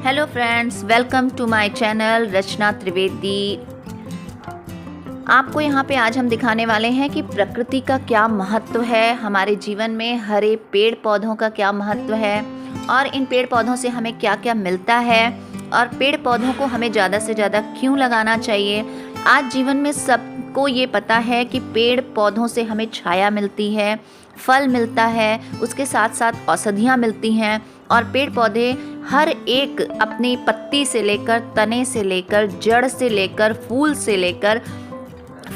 Hello friends, welcome to my channel Rachna Trivedi. आपको यहाँ पे आज हम दिखाने वाले हैं कि प्रकृति का क्या महत्व है, हमारे जीवन में हरे पेड़ पौधों का क्या महत्व है और इन पेड़ पौधों से हमें क्या क्या मिलता है और पेड़ पौधों को हमें ज़्यादा से ज़्यादा क्यों लगाना चाहिए। आज जीवन में सबको ये पता है कि पेड़ पौधों से हमें छाया मिलती है, फल मिलता है, उसके साथ साथ औषधियाँ मिलती हैं और पेड़ पौधे हर एक अपनी पत्ती से लेकर, तने से लेकर, जड़ से लेकर, फूल से लेकर,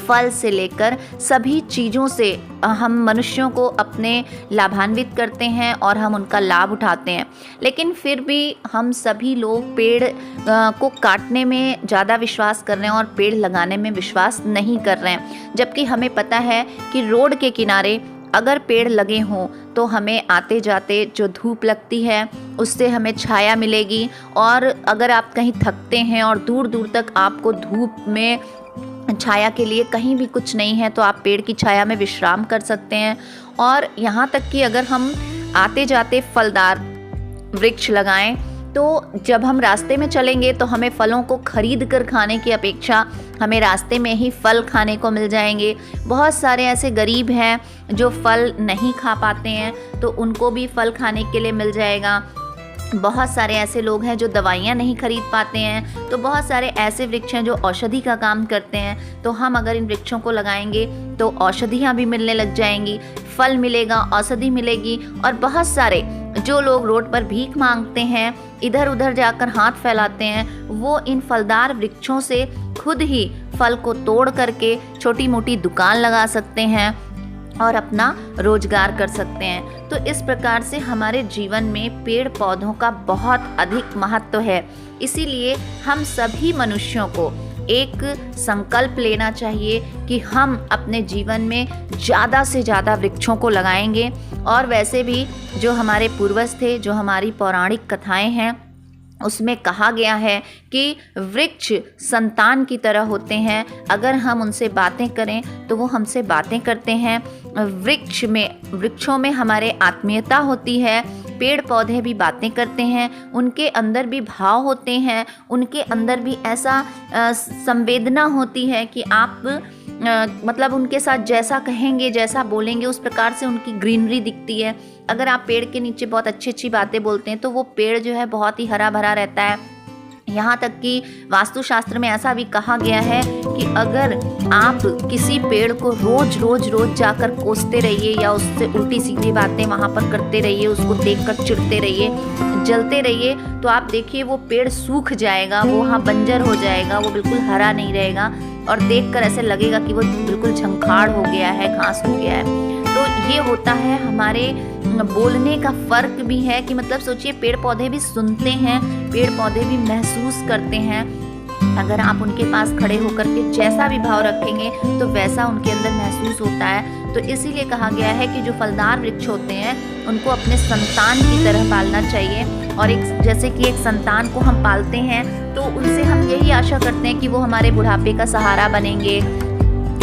फल से लेकर सभी चीज़ों से हम मनुष्यों को अपने लाभान्वित करते हैं और हम उनका लाभ उठाते हैं। लेकिन फिर भी हम सभी लोग पेड़ को काटने में ज़्यादा विश्वास कर रहे हैं और पेड़ लगाने में विश्वास नहीं कर रहे हैं, जबकि हमें पता है कि रोड के किनारे अगर पेड़ लगे हों तो हमें आते जाते जो धूप लगती है उससे हमें छाया मिलेगी। और अगर आप कहीं थकते हैं और दूर दूर तक आपको धूप में छाया के लिए कहीं भी कुछ नहीं है तो आप पेड़ की छाया में विश्राम कर सकते हैं। और यहाँ तक कि अगर हम आते जाते फलदार वृक्ष लगाएं तो जब हम रास्ते में चलेंगे तो हमें फलों को खरीद कर खाने की अपेक्षा हमें रास्ते में ही फल खाने को मिल जाएंगे। बहुत सारे ऐसे गरीब हैं जो फल नहीं खा पाते हैं तो उनको भी फल खाने के लिए मिल जाएगा। बहुत सारे ऐसे लोग हैं जो दवाइयाँ नहीं खरीद पाते हैं तो बहुत सारे ऐसे वृक्ष हैं जो औषधि का काम करते हैं। तो हम अगर इन वृक्षों को लगाएंगे तो औषधियाँ भी मिलने लग जाएंगी, फल मिलेगा, औषधि मिलेगी। और बहुत सारे जो लोग रोड पर भीख मांगते हैं, इधर उधर जाकर हाथ फैलाते हैं, वो इन फलदार वृक्षों से खुद ही फल को तोड़ करके छोटी मोटी दुकान लगा सकते हैं और अपना रोजगार कर सकते हैं। तो इस प्रकार से हमारे जीवन में पेड़ पौधों का बहुत अधिक महत्व है। इसीलिए हम सभी मनुष्यों को एक संकल्प लेना चाहिए कि हम अपने जीवन में ज़्यादा से ज़्यादा वृक्षों को लगाएंगे। और वैसे भी जो हमारे पूर्वज थे, जो हमारी पौराणिक कथाएं हैं, उसमें कहा गया है कि वृक्ष संतान की तरह होते हैं। अगर हम उनसे बातें करें तो वो हमसे बातें करते हैं। वृक्षों में हमारे आत्मीयता होती है। पेड़ पौधे भी बातें करते हैं, उनके अंदर भी भाव होते हैं, उनके अंदर भी ऐसा संवेदना होती है कि आप मतलब उनके साथ जैसा कहेंगे, जैसा बोलेंगे, उस प्रकार से उनकी ग्रीनरी दिखती है। अगर आप पेड़ के नीचे बहुत अच्छी अच्छी बातें बोलते हैं तो वो पेड़ जो है बहुत ही हरा भरा रहता है। यहाँ तक कि वास्तुशास्त्र में ऐसा भी कहा गया है कि अगर आप किसी पेड़ को रोज रोज रोज जाकर कोसते रहिए या उससे उल्टी सीधी बातें वहाँ पर करते रहिए, उसको देखकर चिढ़ते रहिए, जलते रहिए, तो आप देखिए वो पेड़ सूख जाएगा, वो वहाँ बंजर हो जाएगा, वो बिल्कुल हरा नहीं रहेगा और देखकर ऐसे लगेगा कि वो बिल्कुल झंखाड़ हो गया है, घास हो गया है। तो ये होता है, हमारे बोलने का फ़र्क भी है कि मतलब सोचिए पेड़ पौधे भी सुनते हैं, पेड़ पौधे भी महसूस करते हैं। अगर आप उनके पास खड़े होकर के जैसा भी भाव रखेंगे तो वैसा उनके अंदर महसूस होता है। तो इसीलिए कहा गया है कि जो फलदार वृक्ष होते हैं उनको अपने संतान की तरह पालना चाहिए। और एक जैसे कि एक संतान को हम पालते हैं तो उनसे हम यही आशा करते हैं कि वो हमारे बुढ़ापे का सहारा बनेंगे,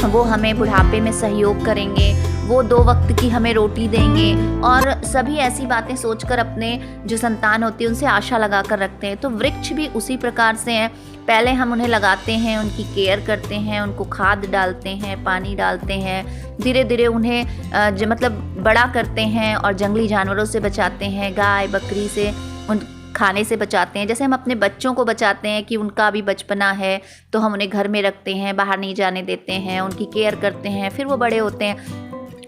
वो हमें बुढ़ापे में सहयोग करेंगे, वो 2 वक्त की हमें रोटी देंगे और सभी ऐसी बातें सोचकर अपने जो संतान होती है उनसे आशा लगा कर रखते हैं। तो वृक्ष भी उसी प्रकार से हैं। पहले हम उन्हें लगाते हैं, उनकी केयर करते हैं, उनको खाद डालते हैं, पानी डालते हैं, धीरे धीरे उन्हें मतलब बड़ा करते हैं और जंगली जानवरों से बचाते हैं, गाय बकरी से उन खाने से बचाते हैं। जैसे हम अपने बच्चों को बचाते हैं कि उनका अभी बचपना है तो हम उन्हें घर में रखते हैं, बाहर नहीं जाने देते हैं, उनकी केयर करते हैं, फिर वो बड़े होते हैं।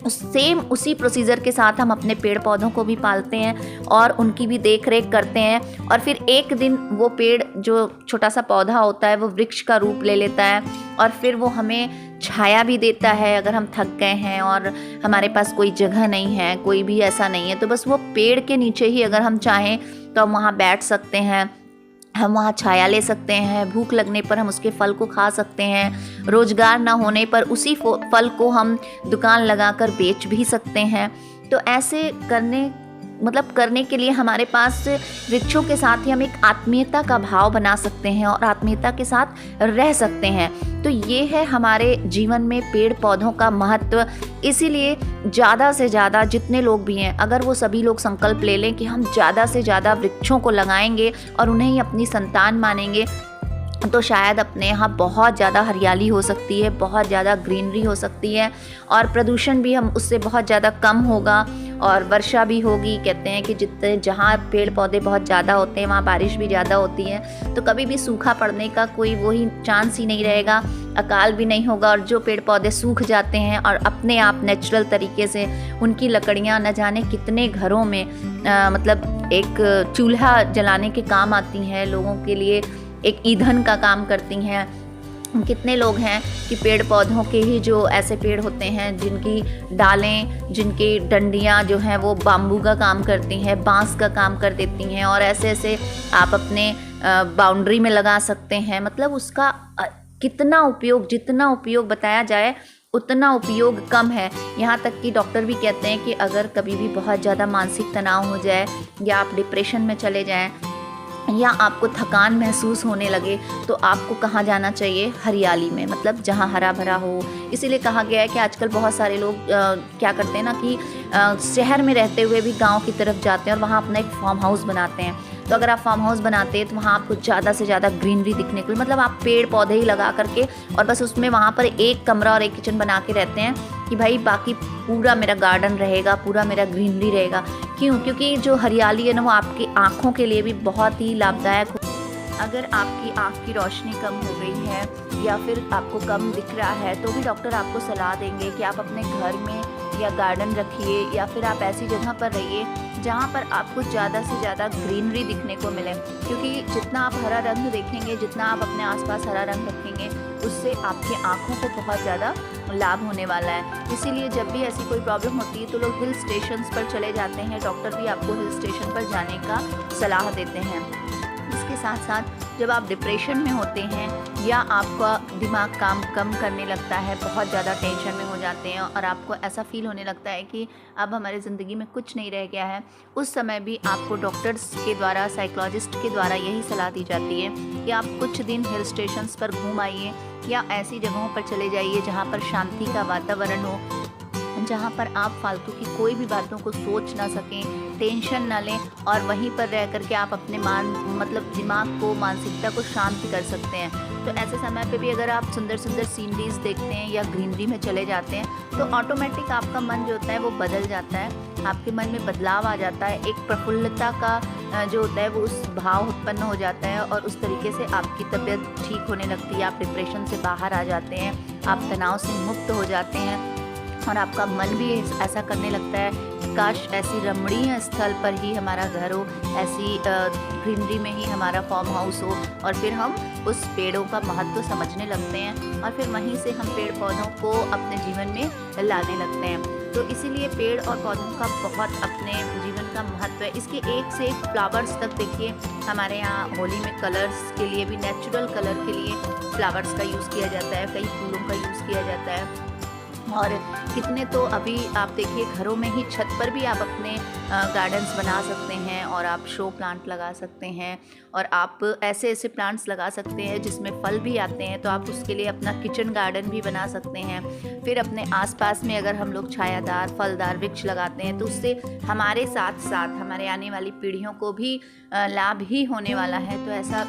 सेम उसी प्रोसीजर के साथ हम अपने पेड़ पौधों को भी पालते हैं और उनकी भी देख रेख करते हैं। और फिर एक दिन वो पेड़ जो छोटा सा पौधा होता है वो वृक्ष का रूप ले लेता है और फिर वो हमें छाया भी देता है। अगर हम थक गए हैं और हमारे पास कोई जगह नहीं है, कोई भी ऐसा नहीं है, तो बस वो पेड़ के नीचे ही अगर हम चाहें तो हम वहाँ बैठ सकते हैं, हम वहाँ छाया ले सकते हैं, भूख लगने पर हम उसके फल को खा सकते हैं, रोजगार ना होने पर उसी फल को हम दुकान लगाकर बेच भी सकते हैं। तो ऐसे करने मतलब करने के लिए हमारे पास वृक्षों के साथ ही हम एक आत्मीयता का भाव बना सकते हैं और आत्मीयता के साथ रह सकते हैं। तो ये है हमारे जीवन में पेड़ पौधों का महत्व। इसीलिए ज़्यादा से ज़्यादा जितने लोग भी हैं, अगर वो सभी लोग संकल्प ले लें कि हम ज़्यादा से ज़्यादा वृक्षों को लगाएंगे और उन्हें ही अपनी संतान मानेंगे, तो शायद अपने यहाँ बहुत ज़्यादा हरियाली हो सकती है, बहुत ज़्यादा ग्रीनरी हो सकती है और प्रदूषण भी हम उससे बहुत ज़्यादा कम होगा और वर्षा भी होगी। कहते हैं कि जितने जहाँ पेड़ पौधे बहुत ज़्यादा होते हैं वहाँ बारिश भी ज़्यादा होती है, तो कभी भी सूखा पड़ने का कोई वही चांस ही नहीं रहेगा, अकाल भी नहीं होगा। और जो पेड़ पौधे सूख जाते हैं और अपने आप नेचुरल तरीके से उनकी लकड़ियाँ न जाने कितने घरों में मतलब एक चूल्हा जलाने के काम आती हैं, लोगों के लिए एक ईंधन का काम करती हैं। कितने लोग हैं कि पेड़ पौधों के ही जो ऐसे पेड़ होते हैं जिनकी डालें, जिनकी डंडियां जो हैं वो बाम्बू का काम करती हैं, बांस का काम कर देती हैं और ऐसे ऐसे आप अपने बाउंड्री में लगा सकते हैं। मतलब उसका कितना उपयोग, जितना उपयोग बताया जाए उतना उपयोग कम है। यहाँ तक कि डॉक्टर भी कहते हैं कि अगर कभी भी बहुत ज़्यादा मानसिक तनाव हो जाए या आप डिप्रेशन में चले जाएं या आपको थकान महसूस होने लगे, तो आपको कहाँ जाना चाहिए? हरियाली में, मतलब जहाँ हरा भरा हो। इसीलिए कहा गया है कि आजकल बहुत सारे लोग क्या करते हैं ना कि शहर में रहते हुए भी गांव की तरफ जाते हैं और वहाँ अपना एक फार्म हाउस बनाते हैं। तो अगर आप फार्म हाउस बनाते हैं तो वहाँ आपको ज़्यादा से ज़्यादा ग्रीनरी दिखने को, मतलब आप पेड़ पौधे ही लगा करके और बस उसमें वहाँ पर एक कमरा और एक किचन बना के रहते हैं कि भाई बाकी पूरा मेरा गार्डन रहेगा, पूरा मेरा ग्रीनरी रहेगा। क्यों? क्योंकि जो हरियाली है ना वो आपकी आँखों के लिए भी बहुत ही लाभदायक हो। अगर आपकी आँख की रोशनी कम हो गई है या फिर आपको कम दिख रहा है तो भी डॉक्टर आपको सलाह देंगे कि आप अपने घर में या गार्डन रखिए या फिर आप ऐसी जगह पर रहिए जहाँ पर आपको ज़्यादा से ज़्यादा ग्रीनरी दिखने को मिले। क्योंकि जितना आप हरा रंग देखेंगे, जितना आप अपने आसपास हरा रंग रखेंगे, उससे आपकी आँखों को बहुत ज़्यादा लाभ होने वाला है। इसीलिए जब भी ऐसी कोई प्रॉब्लम होती है तो लोग हिल स्टेशंस पर चले जाते हैं। डॉक्टर भी आपको हिल स्टेशन पर जाने का सलाह देते हैं। इसके साथ साथ जब आप डिप्रेशन में होते हैं या आपका दिमाग काम कम करने लगता है, बहुत ज़्यादा टेंशन में हो जाते हैं और आपको ऐसा फील होने लगता है कि अब हमारी ज़िंदगी में कुछ नहीं रह गया है, उस समय भी आपको डॉक्टर्स के द्वारा, साइकोलॉजिस्ट के द्वारा यही सलाह दी जाती है कि आप कुछ दिन हिल स्टेशंस पर घूम आइए या ऐसी जगहों पर चले जाइए जहाँ पर शांति का वातावरण हो, जहाँ पर आप फालतू की कोई भी बातों को सोच ना सकें, टेंशन ना लें और वहीं पर रह करके आप अपने मतलब दिमाग को, मानसिकता को शांत कर सकते हैं। तो ऐसे समय पे भी अगर आप सुंदर सुंदर सीनरीज देखते हैं या ग्रीनरी में चले जाते हैं तो ऑटोमेटिक आपका मन जो होता है वो बदल जाता है, आपके मन में बदलाव आ जाता है, एक प्रफुल्लता का जो होता है वो उस भाव उत्पन्न हो जाता है और उस तरीके से आपकी तबीयत ठीक होने लगती है, आप डिप्रेशन से बाहर आ जाते हैं, आप तनाव से मुक्त हो जाते हैं और आपका मन भी ऐसा करने लगता है कि काश ऐसी रमणीय स्थल पर ही हमारा घर हो, ऐसी ग्रीनरी में ही हमारा फार्म हाउस हो और फिर हम उस पेड़ों का महत्व समझने लगते हैं और फिर वहीं से हम पेड़ पौधों को अपने जीवन में लाने लगते हैं। तो इसीलिए पेड़ और पौधों का बहुत अपने जीवन का महत्व है। इसके एक से एक फ्लावर्स तक देखिए, हमारे यहाँ होली में कलर्स के लिए भी, नेचुरल कलर के लिए फ्लावर्स का यूज़ किया जाता है, कई फूलों का यूज़ किया जाता है और कितने तो अभी आप देखिए घरों में ही छत पर भी आप अपने गार्डन्स बना सकते हैं और आप शो प्लांट लगा सकते हैं और आप ऐसे ऐसे प्लांट्स लगा सकते हैं जिसमें फल भी आते हैं, तो आप उसके लिए अपना किचन गार्डन भी बना सकते हैं। फिर अपने आसपास में अगर हम लोग छायादार फलदार वृक्ष लगाते हैं तो उससे हमारे साथ साथ हमारे आने वाली पीढ़ियों को भी लाभ ही होने वाला है। तो ऐसा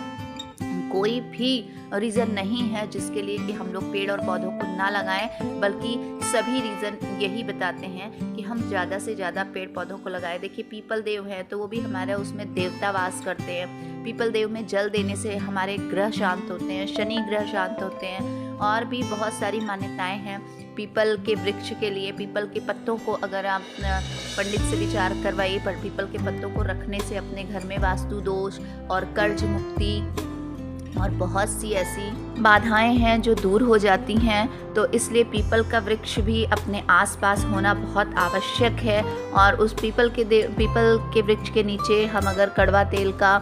कोई भी रीज़न नहीं है जिसके लिए कि हम लोग पेड़ और पौधों को ना लगाएं, बल्कि सभी रीज़न यही बताते हैं कि हम ज़्यादा से ज़्यादा पेड़ पौधों को लगाएं। देखिए पीपल देव है तो वो भी हमारे उसमें देवता वास करते हैं। पीपल देव में जल देने से हमारे ग्रह शांत होते हैं, शनि ग्रह शांत होते हैं और भी बहुत सारी मान्यताएं हैं पीपल के वृक्ष के लिए। पीपल के पत्तों को अगर आप पंडित से विचार करवाइए, पर पीपल के पत्तों को रखने से अपने घर में वास्तु दोष और कर्ज मुक्ति और बहुत सी ऐसी बाधाएं हैं जो दूर हो जाती हैं। तो इसलिए पीपल का वृक्ष भी अपने आसपास होना बहुत आवश्यक है और उस पीपल के वृक्ष के नीचे हम अगर कड़वा तेल का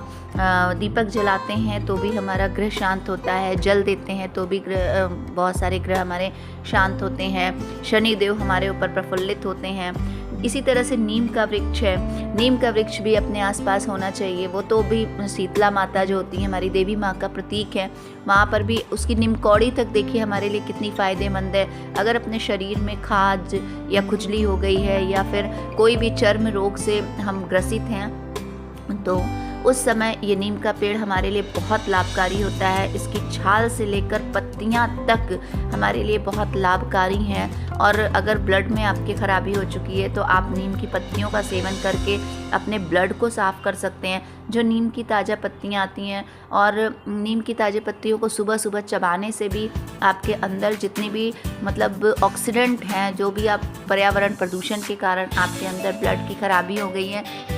दीपक जलाते हैं तो भी हमारा ग्रह शांत होता है, जल देते हैं तो भी बहुत सारे ग्रह हमारे शांत होते हैं, शनि देव हमारे ऊपर प्रफुल्लित होते हैं। इसी तरह से नीम का वृक्ष है, नीम का वृक्ष भी अपने आसपास होना चाहिए। वो तो भी शीतला माता जो होती है हमारी देवी माँ का प्रतीक है, वहाँ पर भी उसकी नीम कौड़ी तक देखिए हमारे लिए कितनी फ़ायदेमंद है। अगर अपने शरीर में खाज या खुजली हो गई है या फिर कोई भी चर्म रोग से हम ग्रसित हैं तो उस समय ये नीम का पेड़ हमारे लिए बहुत लाभकारी होता है। इसकी छाल से लेकर पत्तियां तक हमारे लिए बहुत लाभकारी हैं। और अगर ब्लड में आपकी खराबी हो चुकी है तो आप नीम की पत्तियों का सेवन करके अपने ब्लड को साफ़ कर सकते हैं। जो नीम की ताज़ा पत्तियां आती हैं और नीम की ताज़ी पत्तियों को सुबह सुबह चबाने से भी आपके अंदर जितनी भी मतलब ऑक्सीडेंट हैं, जो भी आप पर्यावरण प्रदूषण के कारण आपके अंदर ब्लड की खराबी हो गई है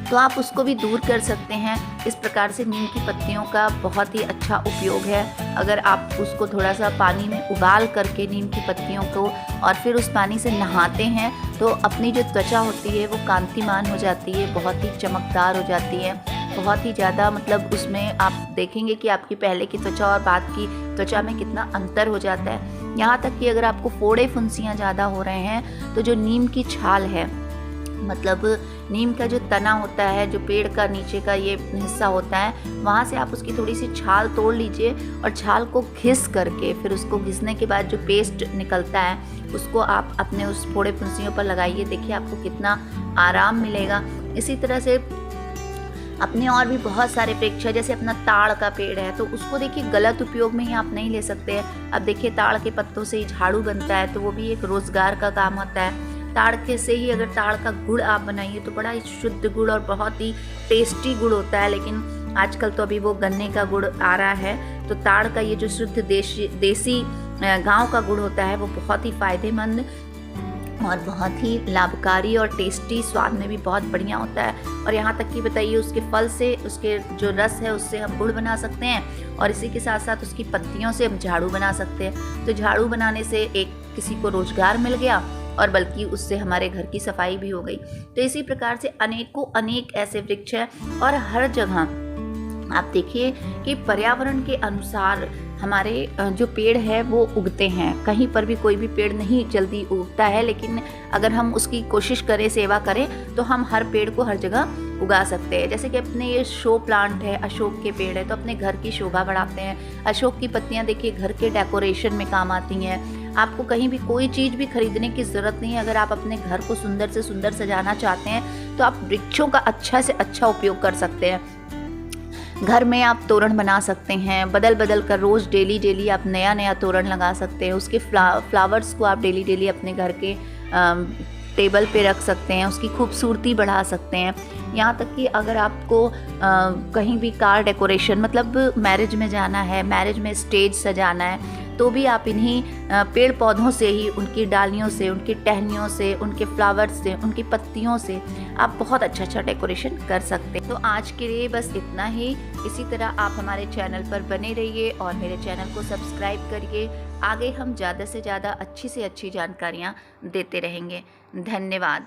तो आप उसको भी दूर कर सकते हैं। इस प्रकार से नीम की पत्तियों का बहुत ही अच्छा उपयोग है। अगर आप उसको थोड़ा सा पानी में उबाल करके नीम की पत्तियों को और फिर उस पानी से नहाते हैं तो अपनी जो त्वचा होती है वो कांतिमान हो जाती है, बहुत ही चमकदार हो जाती है, बहुत ही ज़्यादा मतलब उसमें आप देखेंगे कि आपकी पहले की त्वचा और बाद की त्वचा में कितना अंतर हो जाता है। यहाँ तक कि अगर आपको फोड़े फुंसियाँ ज़्यादा हो रहे हैं तो जो नीम की छाल है, मतलब नीम का जो तना होता है, जो पेड़ का नीचे का ये हिस्सा होता है, वहाँ से आप उसकी थोड़ी सी छाल तोड़ लीजिए और छाल को घिस करके फिर उसको घिसने के बाद जो पेस्ट निकलता है उसको आप अपने उस फोड़े फुंसियों पर लगाइए। देखिए आपको कितना आराम मिलेगा। इसी तरह से अपने और भी बहुत सारे वृक्ष है, जैसे अपना ताड़ का पेड़ है तो उसको देखिए गलत उपयोग में ही आप नहीं ले सकते हैं। अब देखिए ताड़ के पत्तों से ही झाड़ू बनता है तो वो भी एक रोज़गार का काम होता है। ताड़ के से ही अगर ताड़ का गुड़ आप बनाइए तो बड़ा ही शुद्ध गुड़ और बहुत ही टेस्टी गुड़ होता है। लेकिन आजकल तो अभी वो गन्ने का गुड़ आ रहा है, तो ताड़ का ये जो शुद्ध देसी गांव का गुड़ होता है वो बहुत ही फ़ायदेमंद और बहुत ही लाभकारी और टेस्टी, स्वाद में भी बहुत बढ़िया होता है। और यहाँ तक कि बताइए उसके फल से, उसके जो रस है उससे हम गुड़ बना सकते हैं और इसी के साथ साथ उसकी पत्तियों से हम झाड़ू बना सकते हैं। तो झाड़ू बनाने से एक किसी को रोजगार मिल गया और बल्कि उससे हमारे घर की सफाई भी हो गई। तो इसी प्रकार से अनेकों अनेक ऐसे वृक्ष हैं और हर जगह आप देखिए कि पर्यावरण के अनुसार हमारे जो पेड़ है वो उगते हैं। कहीं पर भी कोई भी पेड़ नहीं जल्दी उगता है, लेकिन अगर हम उसकी कोशिश करें, सेवा करें तो हम हर पेड़ को हर जगह उगा सकते हैं। जैसे कि अपने ये शो प्लांट है, अशोक के पेड़ है, तो अपने घर की शोभा बढ़ाते हैं। अशोक की पत्तियां देखिए घर के डेकोरेशन में काम आती हैं। आपको कहीं भी कोई चीज़ भी खरीदने की ज़रूरत नहीं है। अगर आप अपने घर को सुंदर से सुंदर सजाना चाहते हैं तो आप वृक्षों का अच्छा से अच्छा उपयोग कर सकते हैं। घर में आप तोरण बना सकते हैं, बदल बदल कर रोज़ डेली आप नया नया तोरण लगा सकते हैं। उसके फ्लावर्स को आप डेली अपने घर के टेबल पे रख सकते हैं, उसकी खूबसूरती बढ़ा सकते हैं। यहाँ तक कि अगर आपको कहीं भी कार डेकोरेशन, मतलब मैरिज में जाना है, मैरिज में स्टेज सजाना है, तो भी आप इन्हीं पेड़ पौधों से ही, उनकी डालियों से, उनकी टहनियों से, उनके फ्लावर्स से, उनकी पत्तियों से आप बहुत अच्छा डेकोरेशन कर सकते हैं। तो आज के लिए बस इतना ही। इसी तरह आप हमारे चैनल पर बने रहिए और मेरे चैनल को सब्सक्राइब करिए। आगे हम ज़्यादा से ज़्यादा अच्छी से अच्छी जानकारियाँ देते रहेंगे। धन्यवाद।